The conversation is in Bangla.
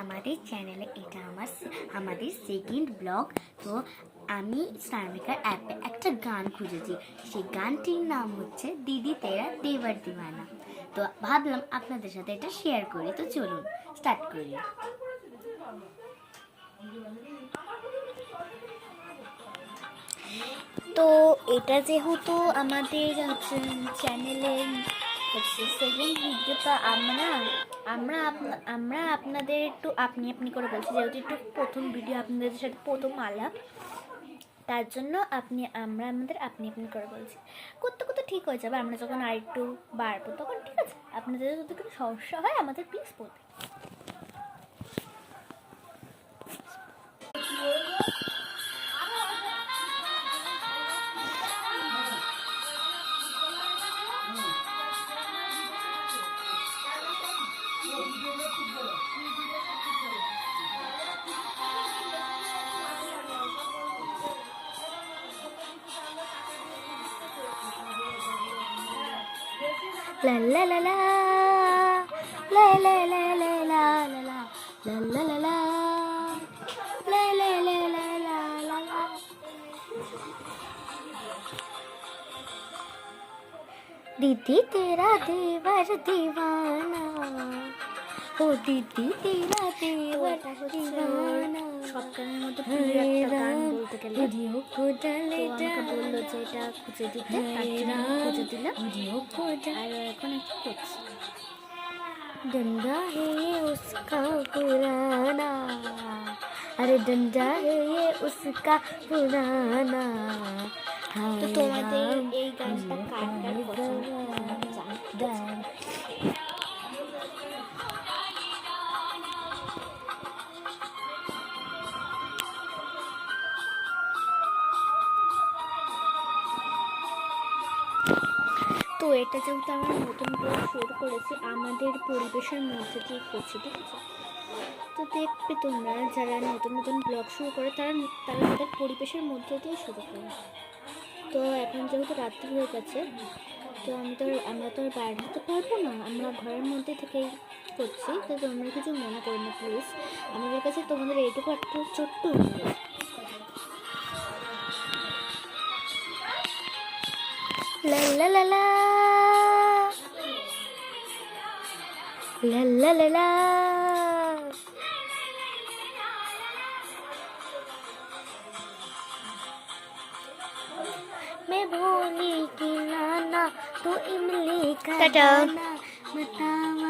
আমাদের চ্যানেলে এটা আমাদের সেকেন্ড ব্লগ। তো আমি স্নামিকার অ্যাপে একটা গান খুঁজেছি, সেই গানটির নাম হচ্ছে দিদি তেরা দেবার দিওয়ানা। তো ভাবলাম আপনাদের সাথে এটা শেয়ার করি, তো চলুন স্টার্ট করি। তো এটা যেহেতু আমাদের চ্যানেলের সেকেন্ড ভিডিওটা আমরা আপনাদের একটু আপনি করে বলছি, যেহেতু একটু প্রথম ভিডিও, আপনাদের সাথে প্রথম আলাপ, তার জন্য আমরা আপনি করে বলছি। করতে করতে ঠিক হয়ে যাবে, আমরা যখন আর একটু বাড়বো তখন ঠিক আছে। আপনাদের যদি কোনো সমস্যা হয় আমাদের প্লিজ বলবেন। La la la la la la la la la la la la la la la la la la la la। दीदी तेरा देवर दीवाना, ओ दीदी तेरा देवर दीवाना। সবটার মধ্যে প্রিয় একটা গান বলতে গেলে আমাকে বললো যে এটা খুঁজে দিতে, খুঁজে দিলাম আর এখন একটু করছি। डंडा है ये उसका पुराना, अरे डंडा है ये उसका पुराना। तो তোমাদের এই গানটা কার কার পছন্দ তো এটা যেহেতু আমরা নতুন ব্লগ শুরু করেছি, আমাদের পরিবেশের মধ্যে দিয়ে করছি, ঠিক আছে? তো দেখবে তোমরা যারা নতুন নতুন ব্লগ শুরু করে তারা তাদের পরিবেশের মধ্যে দিয়ে শুরু করে। তো এখন যেহেতু রাত্রি হয়ে গেছে, তো আমরা তো আর বাইরে যেতে পারবো না, আমরা ঘরের মধ্যে থেকেই করছি। তো তোমরা কিছু মনে করো না প্লিজ, আমাদের কাছে তোমাদের এইটুকু একটা ছোট্ট অনুরোধ। লা লা লা লা ला ला ला ला। मैं भोली की नाना तो इमली का दाना, बतावा